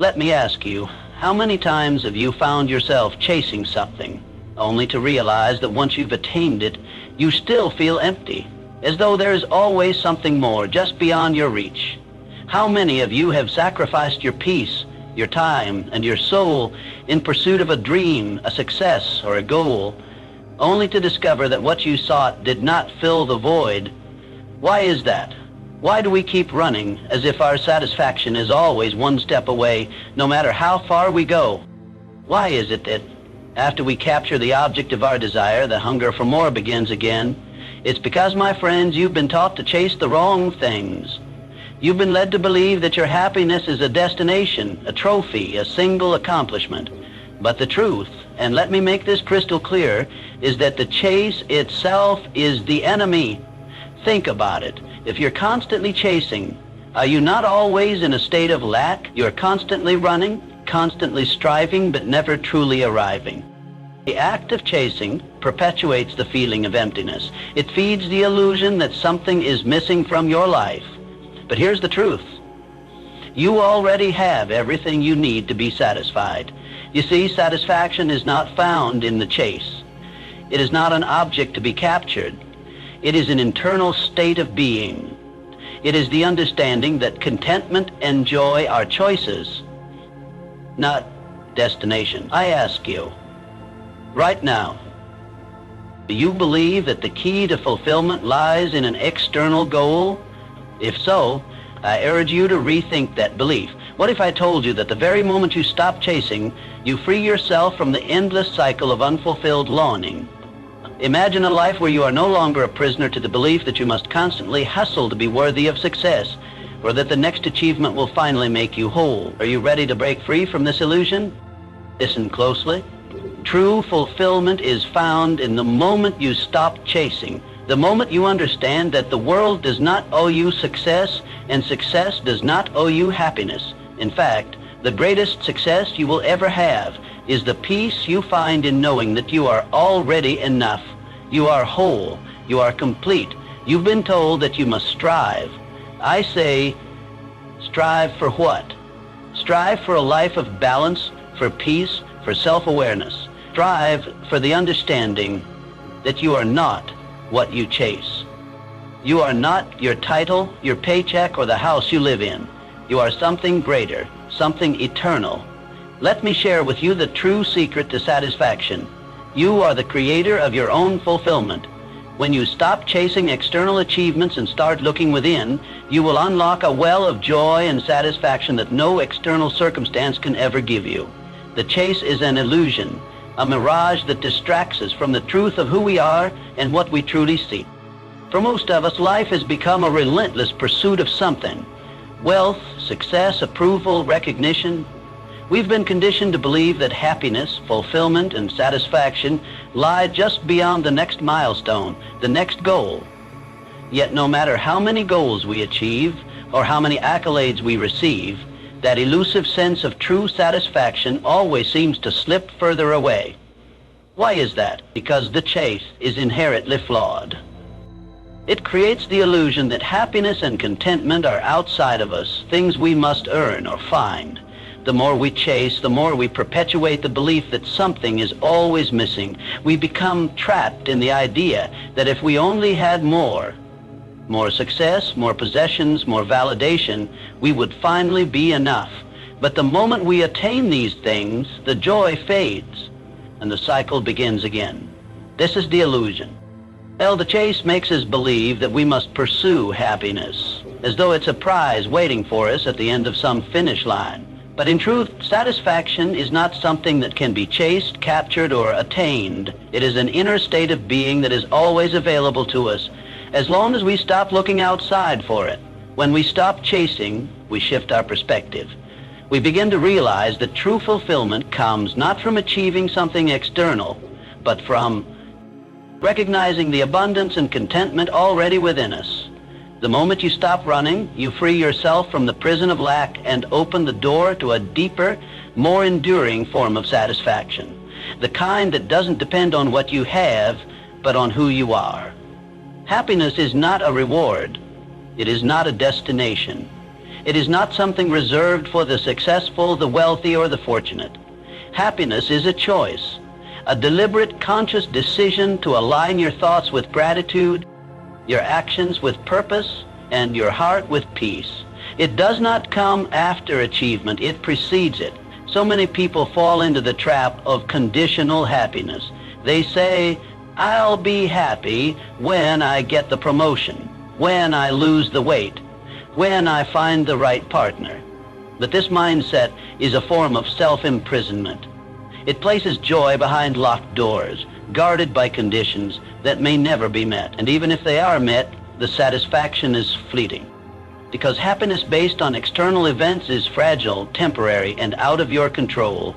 Let me ask you, how many times have you found yourself chasing something, only to realize that once you've attained it, you still feel empty, as though there is always something more just beyond your reach? How many of you have sacrificed your peace, your time, and your soul in pursuit of a dream, a success, or a goal, only to discover that what you sought did not fill the void? Why is that? Why do we keep running as if our satisfaction is always one step away, no matter how far we go? Why is it that after we capture the object of our desire, the hunger for more begins again? It's because, my friends, you've been taught to chase the wrong things. You've been led to believe that your happiness is a destination, a trophy, a single accomplishment. But the truth, and let me make this crystal clear, is that the chase itself is the enemy. Think about it. If you're constantly chasing, are you not always in a state of lack? You're constantly running, constantly striving, but never truly arriving. The act of chasing perpetuates the feeling of emptiness. It feeds the illusion that something is missing from your life. But here's the truth. You already have everything you need to be satisfied. You see, satisfaction is not found in the chase. It is not an object to be captured. It is an internal state of being. It is the understanding that contentment and joy are choices, not destination. I ask you, right now, do you believe that the key to fulfillment lies in an external goal? If so, I urge you to rethink that belief. What if I told you that the very moment you stop chasing, you free yourself from the endless cycle of unfulfilled longing? Imagine a life where you are no longer a prisoner to the belief that you must constantly hustle to be worthy of success, or that the next achievement will finally make you whole. Are you ready to break free from this illusion? Listen closely. True fulfillment is found in the moment you stop chasing, the moment you understand that the world does not owe you success, and success does not owe you happiness. In fact, the greatest success you will ever have is the peace you find in knowing that you are already enough. You are whole. You are complete. You've been told that you must strive. I say, strive for what? Strive for a life of balance, for peace, for self-awareness. Strive for the understanding that you are not what you chase. You are not your title, your paycheck, or the house you live in. You are something greater, something eternal. Let me share with you the true secret to satisfaction. You are the creator of your own fulfillment. When you stop chasing external achievements and start looking within, you will unlock a well of joy and satisfaction that no external circumstance can ever give you. The chase is an illusion, a mirage that distracts us from the truth of who we are and what we truly seek. For most of us, life has become a relentless pursuit of something. Wealth, success, approval, recognition. We've been conditioned to believe that happiness, fulfillment, and satisfaction lie just beyond the next milestone, the next goal. Yet no matter how many goals we achieve or how many accolades we receive, that elusive sense of true satisfaction always seems to slip further away. Why is that? Because the chase is inherently flawed. It creates the illusion that happiness and contentment are outside of us, things we must earn or find. The more we chase, the more we perpetuate the belief that something is always missing. We become trapped in the idea that if we only had more success, more possessions, more validation, we would finally be enough. But the moment we attain these things, the joy fades, and the cycle begins again. This is the illusion. Well, the chase makes us believe that we must pursue happiness, as though it's a prize waiting for us at the end of some finish line. But in truth, satisfaction is not something that can be chased, captured, or attained. It is an inner state of being that is always available to us, as long as we stop looking outside for it. When we stop chasing, we shift our perspective. We begin to realize that true fulfillment comes not from achieving something external, but from recognizing the abundance and contentment already within us. The moment you stop running, you free yourself from the prison of lack and open the door to a deeper, more enduring form of satisfaction. The kind that doesn't depend on what you have, but on who you are. Happiness is not a reward. It is not a destination. It is not something reserved for the successful, the wealthy, or the fortunate. Happiness is a choice, a deliberate, conscious decision to align your thoughts with gratitude, your actions with purpose, and your heart with peace. It does not come after achievement, it precedes it. So many people fall into the trap of conditional happiness. They say, I'll be happy when I get the promotion, when I lose the weight, when I find the right partner. But this mindset is a form of self-imprisonment. It places joy behind locked doors, guarded by conditions that may never be met. And even if they are met, the satisfaction is fleeting. Because happiness based on external events is fragile, temporary, and out of your control.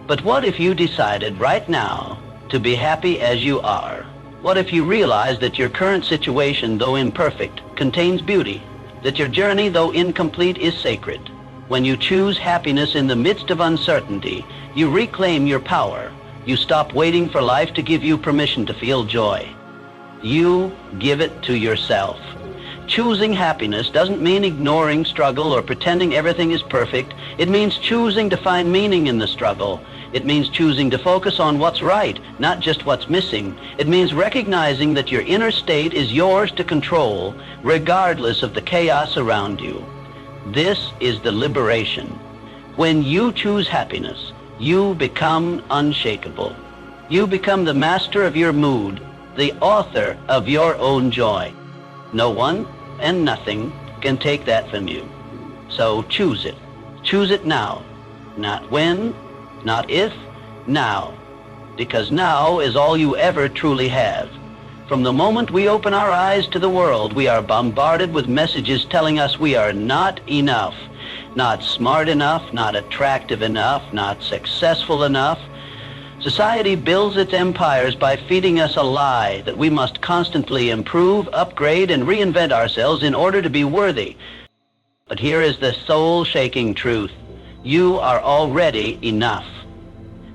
But what if you decided right now to be happy as you are? What if you realized that your current situation, though imperfect, contains beauty, that your journey, though incomplete, is sacred? When you choose happiness in the midst of uncertainty, you reclaim your power. You stop waiting for life to give you permission to feel joy. You give it to yourself. Choosing happiness doesn't mean ignoring struggle or pretending everything is perfect. It means choosing to find meaning in the struggle. It means choosing to focus on what's right, not just what's missing. It means recognizing that your inner state is yours to control, regardless of the chaos around you. This is the liberation. When you choose happiness, you become unshakable. You become the master of your mood, the author of your own joy. No one and nothing can take that from you. So choose it. Choose it now. Not when, not if, now. Because now is all you ever truly have. From the moment we open our eyes to the world, we are bombarded with messages telling us we are not enough, not smart enough, not attractive enough, not successful enough. Society builds its empires by feeding us a lie that we must constantly improve, upgrade, and reinvent ourselves in order to be worthy. But here is the soul-shaking truth. You are already enough.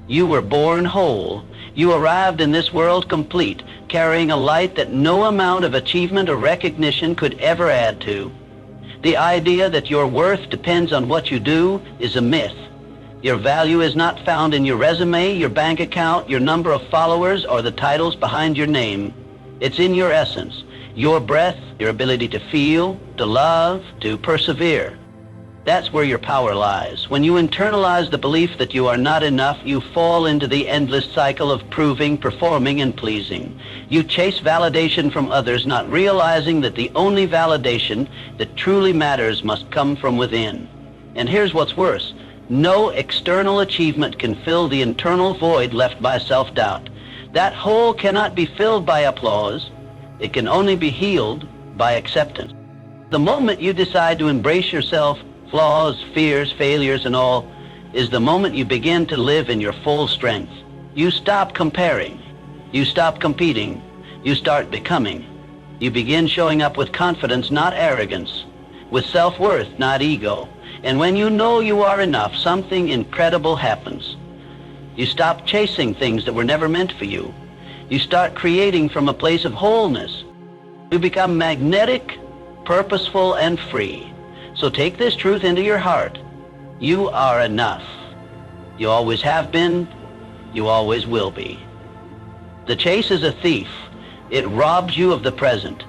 You were born whole. You arrived in this world complete, carrying a light that no amount of achievement or recognition could ever add to. The idea that your worth depends on what you do is a myth. Your value is not found in your resume, your bank account, your number of followers, or the titles behind your name. It's in your essence, your breath, your ability to feel, to love, to persevere. That's where your power lies. When you internalize the belief that you are not enough, you fall into the endless cycle of proving, performing, and pleasing. You chase validation from others, not realizing that the only validation that truly matters must come from within. And here's what's worse. No external achievement can fill the internal void left by self-doubt. That hole cannot be filled by applause. It can only be healed by acceptance. The moment you decide to embrace yourself, flaws, fears, failures, and all, is the moment you begin to live in your full strength. You stop comparing. You stop competing. You start becoming. You begin showing up with confidence, not arrogance, with self-worth, not ego. And when you know you are enough, something incredible happens. You stop chasing things that were never meant for you. You start creating from a place of wholeness. You become magnetic, purposeful, and free. So take this truth into your heart. You are enough. You always have been. You always will be. The chase is a thief. It robs you of the present.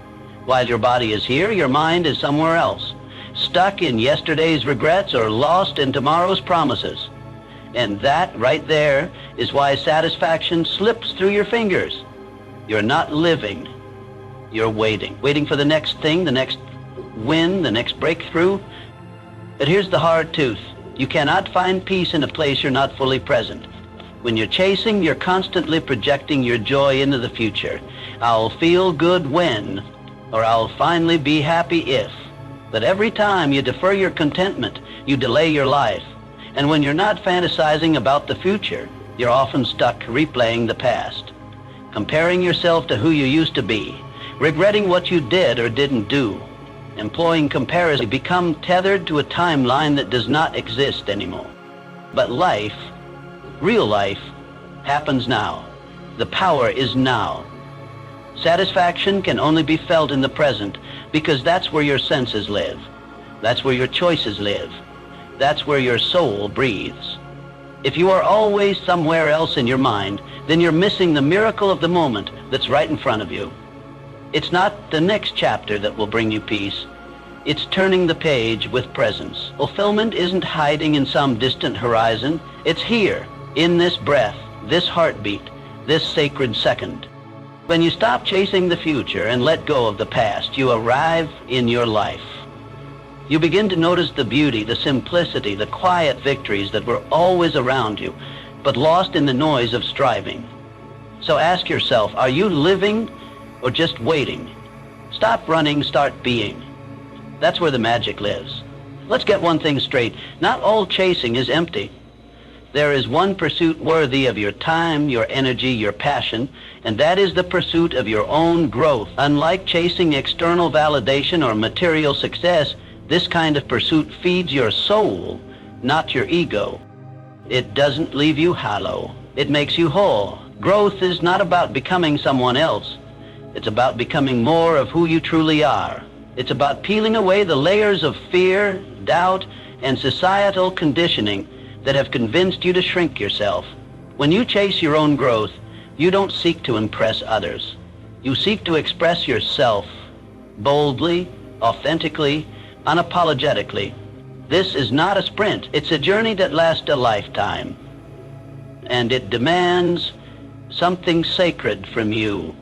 While your body is here, your mind is somewhere else, stuck in yesterday's regrets or lost in tomorrow's promises. And that right there is why satisfaction slips through your fingers. You're not living. You're waiting. Waiting for the next thing, the next win, the next breakthrough. But here's the hard truth. You cannot find peace in a place you're not fully present. When you're chasing, you're constantly projecting your joy into the future. I'll feel good when, or I'll finally be happy if. But every time you defer your contentment, you delay your life. And when you're not fantasizing about the future, you're often stuck replaying the past, comparing yourself to who you used to be, regretting what you did or didn't do. Employing comparison, become tethered to a timeline that does not exist anymore. But life, real life, happens now. The power is now. Satisfaction can only be felt in the present because that's where your senses live. That's where your choices live. That's where your soul breathes. If you are always somewhere else in your mind, then you're missing the miracle of the moment that's right in front of you. It's not the next chapter that will bring you peace. It's turning the page with presence. Fulfillment isn't hiding in some distant horizon. It's here, in this breath, this heartbeat, this sacred second. When you stop chasing the future and let go of the past, you arrive in your life. You begin to notice the beauty, the simplicity, the quiet victories that were always around you, but lost in the noise of striving. So ask yourself, are you living or just waiting? Stop running, start being. That's where the magic lives. Let's get one thing straight. Not all chasing is empty. There is one pursuit worthy of your time, your energy, your passion, and that is the pursuit of your own growth. Unlike chasing external validation or material success, this kind of pursuit feeds your soul, not your ego. It doesn't leave you hollow. It makes you whole. Growth is not about becoming someone else. It's about becoming more of who you truly are. It's about peeling away the layers of fear, doubt, and societal conditioning that have convinced you to shrink yourself. When you chase your own growth, you don't seek to impress others. You seek to express yourself boldly, authentically, unapologetically. This is not a sprint. It's a journey that lasts a lifetime. And it demands something sacred from you.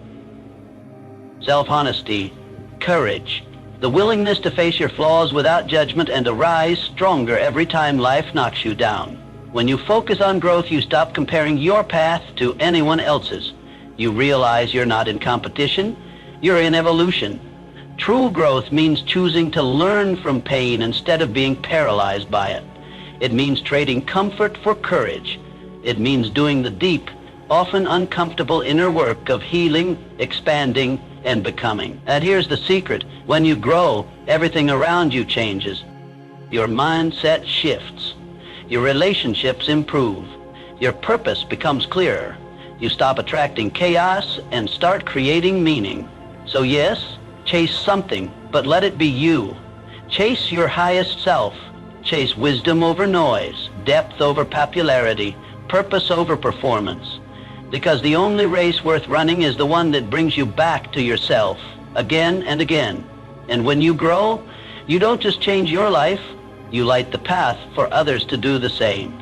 Self-honesty, courage, the willingness to face your flaws without judgment and to rise stronger every time life knocks you down. When you focus on growth, you stop comparing your path to anyone else's. You realize you're not in competition, you're in evolution. True growth means choosing to learn from pain instead of being paralyzed by it. It means trading comfort for courage. It means doing the deep, often uncomfortable inner work of healing, expanding, and becoming. And here's the secret. When you grow, everything around you changes. Your mindset shifts. Your relationships improve. Your purpose becomes clearer. You stop attracting chaos and start creating meaning. So yes, chase something, but let it be you. Chase your highest self. Chase wisdom over noise, depth over popularity, purpose over performance. Because the only race worth running is the one that brings you back to yourself, again and again. And when you grow, you don't just change your life, you light the path for others to do the same.